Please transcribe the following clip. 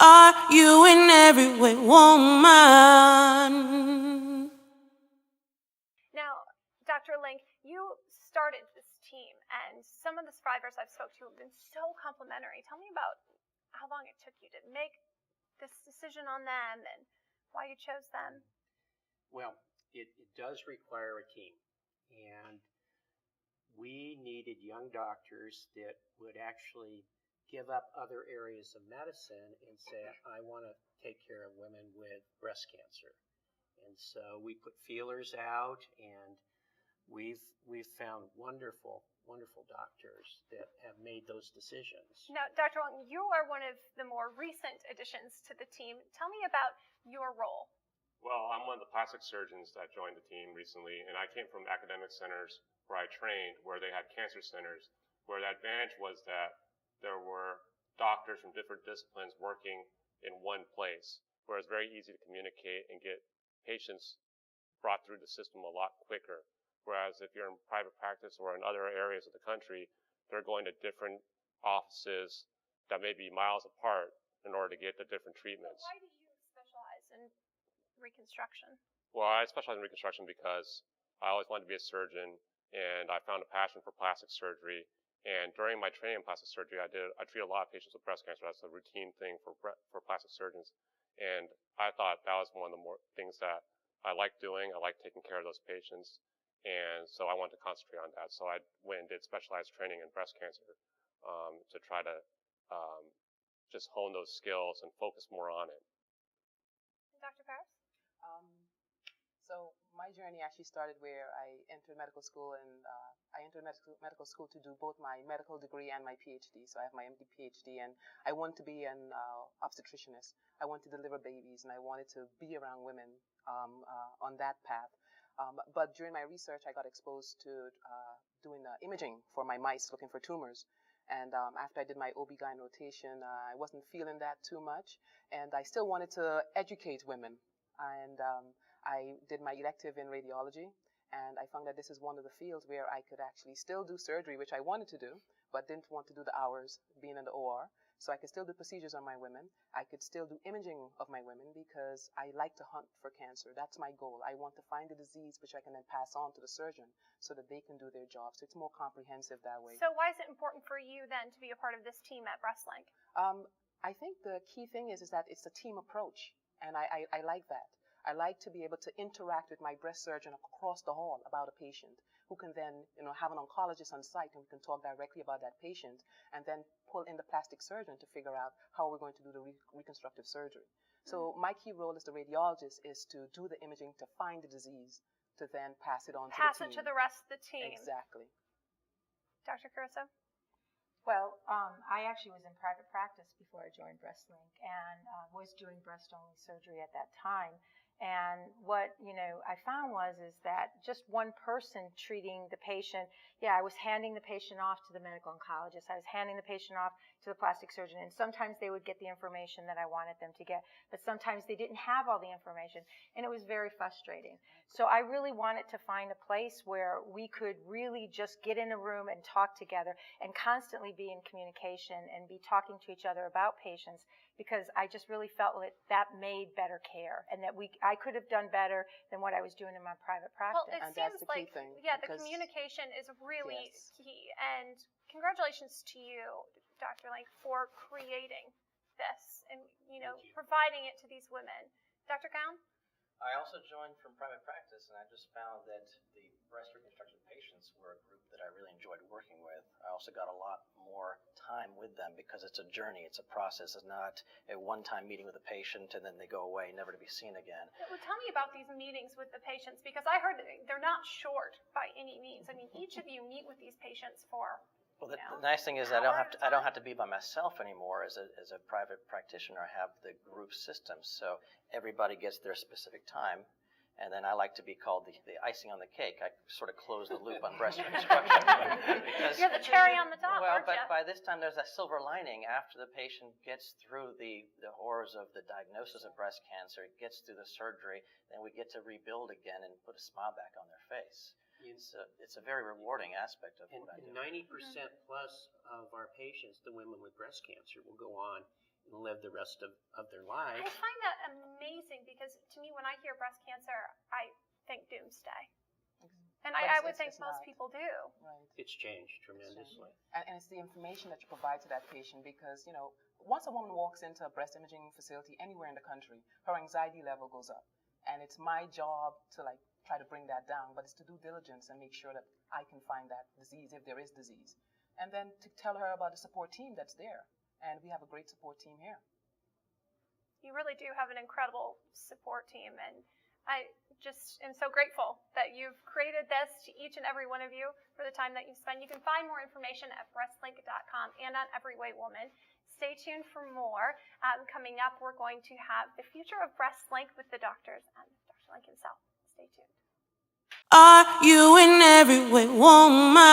Are you in every way, woman? Now, Dr. Link, you started this team, and some of the survivors I've spoke to have been so complimentary. Tell me about how long it took you to make this decision on them and why you chose them. Well, it does require a team, and we needed young doctors that would actually give up other areas of medicine and say, I want to take care of women with breast cancer. And so we put feelers out, and we've found wonderful doctors that have made those decisions. Now, Dr. Wong, you are one of the more recent additions to the team. Tell me about your role. Well, I'm one of the plastic surgeons that joined the team recently, and I came from academic centers where I trained, where they had cancer centers, where the advantage was that there were doctors from different disciplines working in one place, where it's very easy to communicate and get patients brought through the system a lot quicker. Whereas if you're in private practice or in other areas of the country, they're going to different offices that may be miles apart in order to get the different treatments. Why do you specialize in reconstruction? Well, I specialize in reconstruction because I always wanted to be a surgeon, and I found a passion for plastic surgery. And during my training in plastic surgery, I treat a lot of patients with breast cancer. That's a routine thing for plastic surgeons. And I thought that was one of the more things that I like doing. I like taking care of those patients. And so I wanted to concentrate on that. So I went and did specialized training in breast cancer to try to just hone those skills and focus more on it. Dr. Paris? So my journey actually started where I entered medical school, and I entered medical school to do both my medical degree and my PhD. So I have my MD, PhD, and I wanted to be an obstetricianist. I wanted to deliver babies, and I wanted to be around women on that path. But during my research, I got exposed to doing imaging for my mice, looking for tumors. And after I did my OB-GYN rotation, I wasn't feeling that too much, and I still wanted to educate women. And I did my elective in radiology, and I found that this is one of the fields where I could actually still do surgery, which I wanted to do, but didn't want to do the hours being in the OR. So I could still do procedures on my women. I could still do imaging of my women because I like to hunt for cancer. That's my goal. I want to find the disease which I can then pass on to the surgeon so that they can do their job. So it's more comprehensive that way. So why is it important for you then to be a part of this team at Breastlink? I think the key thing is that it's a team approach, and I like that. I like to be able to interact with my breast surgeon across the hall about a patient, who can then, have an oncologist on site, and we can talk directly about that patient, and then pull in the plastic surgeon to figure out how we're going to do the reconstructive surgery. So my key role as the radiologist is to do the imaging, to find the disease, to then pass it on to the team. Pass it to the rest of the team. Exactly. Dr. Caruso? Well, I actually was in private practice before I joined Breastlink, and was doing breast-only surgery at that time. And what, I found is that just one person treating the patient, I was handing the patient off to the medical oncologist. I was handing the patient off to the plastic surgeon. And sometimes they would get the information that I wanted them to get, but sometimes they didn't have all the information. And it was very frustrating. So I really wanted to find a place where we could really just get in a room and talk together and constantly be in communication and be talking to each other about patients, because I just really felt that made better care, and that I could have done better than what I was doing in my private practice. Well, it And seems that's the like, key thing, the communication is really Yes. key. And congratulations to you, Dr. Link, for creating this and, providing it to these women. Dr. Cowan? I also joined from private practice, and I just found that the breast reconstruction patients were a group that I really enjoyed working with. I also got a lot more time with them because it's a journey, it's a process. It's not a one-time meeting with a patient and then they go away, never to be seen again. Well, tell me about these meetings with the patients, because I heard that they're not short by any means. I mean, each of you meet with these patients for Well, the nice thing is I don't have to be by myself anymore as a private practitioner. I have the group system, so everybody gets their specific time. And then I like to be called the icing on the cake. I sort of close the loop on breast reconstruction. You're the cherry on the top, well, aren't you? but by this time there's a silver lining. After the patient gets through the horrors of the diagnosis of breast cancer, gets through the surgery, then we get to rebuild again and put a smile back on their face. It's a very rewarding aspect of what I do. 90% plus of our patients, the women with breast cancer, will go on and live the rest of their I lives. find that amazing because to me, when I hear breast cancer, I think doomsday. And I would think most people do. Right. It's changed tremendously. And it's the information that you provide to that patient because, once a woman walks into a breast imaging facility anywhere in the country, her anxiety level goes up. And it's my job to try to bring that down, but it's to do diligence and make sure that I can find that disease if there is disease. And then to tell her about the support team that's there. And we have a great support team here. You really do have an incredible support team, and I just am so grateful that you've created this to each and every one of you for the time that you spend. You can find more information at breastlink.com and on Every White Woman. Stay tuned for more. Coming up, we're going to have the future of Breastlink with the doctors and Dr. Link himself. Stay tuned. Are you in every way woman?